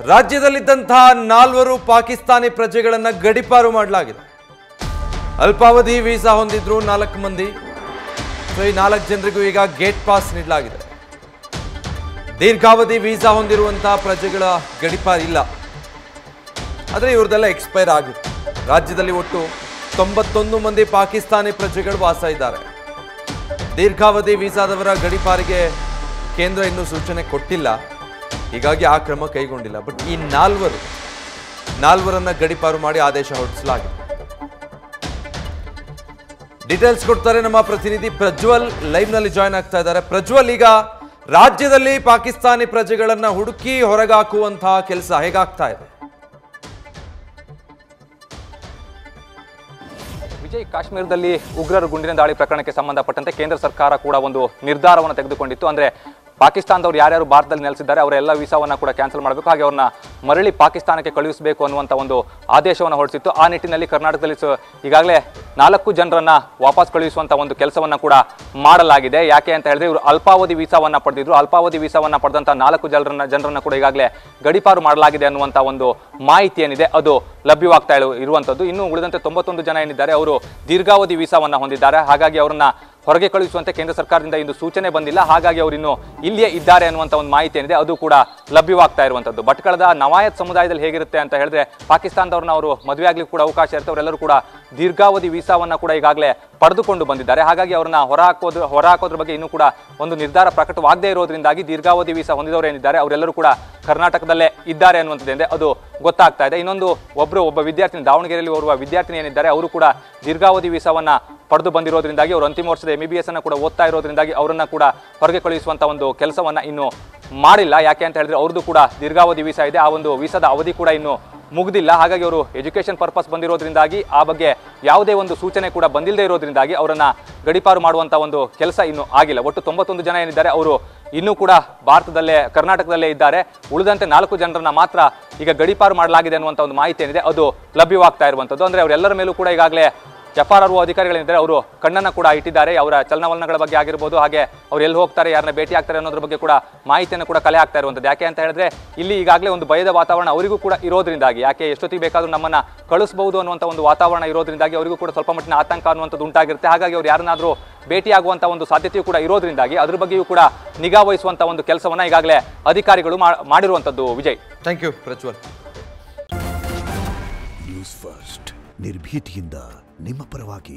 ರಾಜ್ಯದಲ್ಲಿದ್ದಂತಹ 4 ಪಾಕಿಸ್ತಾನಿ ಪ್ರಜೆಗಳನ್ನು ಗಡಿಪಾರು ಮಾಡಲಾಗಿದೆ. ಅಲ್ಪಾವಧಿ ವೀಸಾ ಹೊಂದಿದ್ರು 4 ಮಂದಿ. ಈ 4 ಜನರಿಗೂ ಈಗ ಗೇಟ್ ಪಾಸ್ ನೀಡಲಾಗಿದೆ. ದೀರ್ಘಾವಧಿ ವೀಸಾ ಹೊಂದಿರುವಂತಹ ಪ್ರಜೆಗಳ ಗಡಿಪಾರು ಇಲ್ಲ, ಆದರೆ ಇವ್ರದೆಲ್ಲ ಎಕ್ಸ್ಪೈರ್ ಆಗಿದೆ. ರಾಜ್ಯದಲ್ಲಿ ಒಟ್ಟು 91 ಮಂದಿ ಪಾಕಿಸ್ತಾನಿ ಪ್ರಜೆಗಳು ವಾಸ ಇದ್ದಾರೆ. ದೀರ್ಘಾವಧಿ ವೀಸಾದವರ ಗಡಿಪಾರಿಗೆ ಕೇಂದ್ರ ಇನ್ನೂ ಸೂಚನೆ ಕೊಟ್ಟಿಲ್ಲ, ಹೀಗಾಗಿ ಆ ಕ್ರಮ ಕೈಗೊಂಡಿಲ್ಲ. ಬಟ್ ಈ 4ರನ್ನ ಗಡಿಪಾರು ಮಾಡಿ ಆದೇಶ ಹೊರಡಿಸಲಾಗಿದೆ. ಡೀಟೇಲ್ಸ್ ಕೊಡ್ತಾರೆ ನಮ್ಮ ಪ್ರತಿನಿಧಿ ಪ್ರಜ್ವಲ್, ಲೈವ್ ನಲ್ಲಿ ಜಾಯ್ನ್ ಆಗ್ತಾ ಇದ್ದಾರೆ. ಪ್ರಜ್ವಲ್, ಈಗ ರಾಜ್ಯದಲ್ಲಿ ಪಾಕಿಸ್ತಾನಿ ಪ್ರಜೆಗಳನ್ನ ಹುಡುಕಿ ಹೊರಗಾಕುವಂತಹ ಕೆಲಸ ಹೇಗಾಗ್ತಾ ಇದೆ? ವಿಜಯ್, ಕಾಶ್ಮೀರದಲ್ಲಿ ಉಗ್ರರ ಗುಂಡಿನ ದಾಳಿ ಪ್ರಕರಣಕ್ಕೆ ಸಂಬಂಧಪಟ್ಟಂತೆ ಕೇಂದ್ರ ಸರ್ಕಾರ ಕೂಡ ಒಂದು ನಿರ್ಧಾರವನ್ನು ತೆಗೆದುಕೊಂಡಿತ್ತು. ಅಂದ್ರೆ ಪಾಕಿಸ್ತಾನದವರು ಯಾರ್ಯಾರು ಭಾರತದಲ್ಲಿ ನೆಲೆಸಿದ್ದಾರೆ ಅವರೆಲ್ಲ ವೀಸಾವನ್ನು ಕೂಡ ಕ್ಯಾನ್ಸಲ್ ಮಾಡಬೇಕು, ಹಾಗೆ ಅವ್ರನ್ನ ಮರಳಿ ಪಾಕಿಸ್ತಾನಕ್ಕೆ ಕಳುಹಿಸಬೇಕು ಅನ್ನುವಂಥ ಒಂದು ಆದೇಶವನ್ನು ಹೊರಡಿಸಿತ್ತು. ಆ ನಿಟ್ಟಿನಲ್ಲಿ ಕರ್ನಾಟಕದಲ್ಲಿ ಈಗಾಗಲೇ 4 ಜನರನ್ನ ವಾಪಸ್ ಕಳುಹಿಸುವಂಥ ಒಂದು ಕೆಲಸವನ್ನು ಕೂಡ ಮಾಡಲಾಗಿದೆ. ಯಾಕೆ ಅಂತ ಹೇಳಿದ್ರೆ ಇವರು ಅಲ್ಪಾವಧಿ ವೀಸಾವನ್ನು ಪಡೆದಿದ್ರು. ಅಲ್ಪಾವಧಿ ವೀಸಾವನ್ನು ಪಡೆದಂಥ 4 ಜನರನ್ನ ಕೂಡ ಈಗಾಗಲೇ ಗಡಿಪಾರು ಮಾಡಲಾಗಿದೆ ಅನ್ನುವಂಥ ಒಂದು ಮಾಹಿತಿ ಏನಿದೆ ಅದು ಲಭ್ಯವಾಗ್ತಾ ಇರುವಂಥದ್ದು. ಇನ್ನು ಉಳಿದಂತೆ 91 ಜನ ಏನಿದ್ದಾರೆ ಅವರು ದೀರ್ಘಾವಧಿ ವೀಸಾವನ್ನು ಹೊಂದಿದ್ದಾರೆ. ಹಾಗಾಗಿ ಅವರನ್ನ ಹೊರಗೆ ಕಳುಹಿಸುವಂತೆ ಕೇಂದ್ರ ಸರ್ಕಾರದಿಂದ ಇಂದು ಸೂಚನೆ ಬಂದಿಲ್ಲ. ಹಾಗಾಗಿ ಅವರು ಇನ್ನು ಇಲ್ಲಿಯೇ ಇದ್ದಾರೆ ಅನ್ನುವಂಥ ಒಂದು ಮಾಹಿತಿ ಏನಿದೆ ಅದು ಕೂಡ ಲಭ್ಯವಾಗ್ತಾ ಇರುವಂಥದ್ದು. ಭಟ್ಕಳದ ನವಾಯತ್ ಸಮುದಾಯದಲ್ಲಿ ಹೇಗಿರುತ್ತೆ ಅಂತ ಹೇಳಿದ್ರೆ ಪಾಕಿಸ್ತಾನದವ್ರನ್ನ ಅವರು ಮದುವೆ ಆಗ್ಲಿಕ್ಕೆ ಕೂಡ ಅವಕಾಶ ಇರುತ್ತೆ. ಅವರೆಲ್ಲರೂ ಕೂಡ ದೀರ್ಘಾವಧಿ ವೀಸಾವನ್ನ ಕೂಡ ಈಗಾಗಲೇ ಪಡೆದುಕೊಂಡು ಬಂದಿದ್ದಾರೆ. ಹಾಗಾಗಿ ಅವ್ರನ್ನ ಹೊರಹಾಕೋದ್ರ ಬಗ್ಗೆ ಇನ್ನೂ ಕೂಡ ಒಂದು ನಿರ್ಧಾರ ಪ್ರಕಟವಾಗದೇ ಇರೋದ್ರಿಂದಾಗಿ ದೀರ್ಘಾವಧಿ ವೀಸಾ ಹೊಂದಿದವರು ಏನಿದ್ದಾರೆ ಅವರೆಲ್ಲರೂ ಕೂಡ ಕರ್ನಾಟಕದಲ್ಲೇ ಇದ್ದಾರೆ ಅನ್ನುವಂಥದ್ದೇ ಅದು ಗೊತ್ತಾಗ್ತಾ ಇದೆ. ಇನ್ನೊಂದು ಒಬ್ಬ ವಿದ್ಯಾರ್ಥಿನಿ, ದಾವಣಗೆರೆಯಲ್ಲಿ ಓರ್ವ ವಿದ್ಯಾರ್ಥಿನಿ ಏನಿದ್ದಾರೆ ಅವರು ಕೂಡ ದೀರ್ಘಾವಧಿ ವೀಸಾವನ್ನ ಪಡೆದು ಬಂದಿರೋದ್ರಿಂದಾಗಿ ಅವರು ಅಂತಿಮ ವರ್ಷದ MBBS ಅನ್ನು ಕೂಡ ಓದ್ತಾ ಇರೋದ್ರಿಂದಾಗಿ ಅವರನ್ನ ಕೂಡ ಹೊರಗೆ ಕಳುಹಿಸುವಂತ ಒಂದು ಕೆಲಸವನ್ನ ಇನ್ನು ಮಾಡಿಲ್ಲ. ಯಾಕೆ ಅಂತ ಹೇಳಿದ್ರೆ ಅವ್ರದ್ದು ಕೂಡ ದೀರ್ಘಾವಧಿ ವೀಸಾ ಇದೆ, ಆ ಒಂದು ವೀಸಾದ ಅವಧಿ ಕೂಡ ಇನ್ನು ಮುಗಿದಿಲ್ಲ. ಹಾಗಾಗಿ ಅವರು ಎಜುಕೇಶನ್ ಪರ್ಪಸ್ ಬಂದಿರೋದ್ರಿಂದಾಗಿ ಆ ಬಗ್ಗೆ ಯಾವುದೇ ಒಂದು ಸೂಚನೆ ಕೂಡ ಬಂದಿಲ್ಲದೆ ಇರೋದ್ರಿಂದಾಗಿ ಅವರನ್ನ ಗಡಿಪಾರು ಮಾಡುವಂತ ಒಂದು ಕೆಲಸ ಇನ್ನು ಆಗಿಲ್ಲ. ಒಟ್ಟು 91 ಜನ ಏನಿದ್ದಾರೆ ಅವರು ಇನ್ನೂ ಕೂಡ ಕರ್ನಾಟಕದಲ್ಲೇ ಇದ್ದಾರೆ. ಉಳಿದಂತೆ 4 ಜನರನ್ನ ಮಾತ್ರ ಈಗ ಗಡಿಪಾರು ಮಾಡಲಾಗಿದೆ ಅನ್ನುವಂಥ ಒಂದು ಮಾಹಿತಿ ಏನಿದೆ ಅದು ಲಭ್ಯವಾಗ್ತಾ ಇರುವಂಥದ್ದು. ಅಂದ್ರೆ ಅವರೆಲ್ಲರ ಮೇಲೂ ಕೂಡ ಈಗಾಗಲೇ FRO ಅಧಿಕಾರಿಗಳಿದ್ದಾರೆ, ಅವರು ಕಣ್ಣನ್ನು ಕೂಡ ಇಟ್ಟಿದ್ದಾರೆ. ಅವರ ಚಲನವಲನಗಳ ಬಗ್ಗೆ ಆಗಿರ್ಬೋದು, ಹಾಗೆ ಅವ್ರು ಎಲ್ಲಿ ಹೋಗ್ತಾರೆ, ಯಾರನ್ನ ಭೇಟಿ ಆಗ್ತಾರೆ ಅನ್ನೋದ್ರ ಬಗ್ಗೆ ಕೂಡ ಮಾಹಿತಿಯನ್ನು ಕೂಡ ಕಲೆ ಆಗ್ತಾ ಇರುವಂಥದ್ದು. ಯಾಕೆ ಅಂತ ಹೇಳಿದ್ರೆ ಇಲ್ಲಿ ಈಗಾಗಲೇ ಒಂದು ಭಯದ ವಾತಾವರಣ ಅವರಿಗೂ ಕೂಡ ಇರೋದ್ರಿಂದಾಗಿ, ಯಾಕೆ ಎಷ್ಟೊತ್ತಿಗೆ ಬೇಕಾದ್ರೂ ನಮ್ಮನ್ನ ಕಳಿಸಬಹುದು ಅನ್ನುವಂಥ ಒಂದು ವಾತಾವರಣ ಇರೋದ್ರಿಂದಾಗಿ ಅವರಿಗೂ ಕೂಡ ಸ್ವಲ್ಪ ಮಟ್ಟಿನ ಆತಂಕ ಅನ್ನುವಂಥದ್ದು ಉಂಟಾಗಿರುತ್ತೆ. ಹಾಗಾಗಿ ಅವ್ರು ಯಾರನ್ನಾದ್ರೂ ಭೇಟಿಯಾಗುವಂಥ ಒಂದು ಸಾಧ್ಯತೆಯೂ ಕೂಡ ಇರೋದ್ರಿಂದಾಗಿ ಅದ್ರ ಬಗ್ಗೆಯೂ ಕೂಡ ನಿಗಾ ವಹಿಸುವಂಥ ಒಂದು ಕೆಲಸವನ್ನ ಈಗಾಗಲೇ ಅಧಿಕಾರಿಗಳು ಮಾಡಿರುವಂಥದ್ದು. Vijay, thank you Prajwal. News first, ನಿರ್ಭೀತಿಯಿಂದ ನಿಮ್ಮ ಪರವಾಗಿ.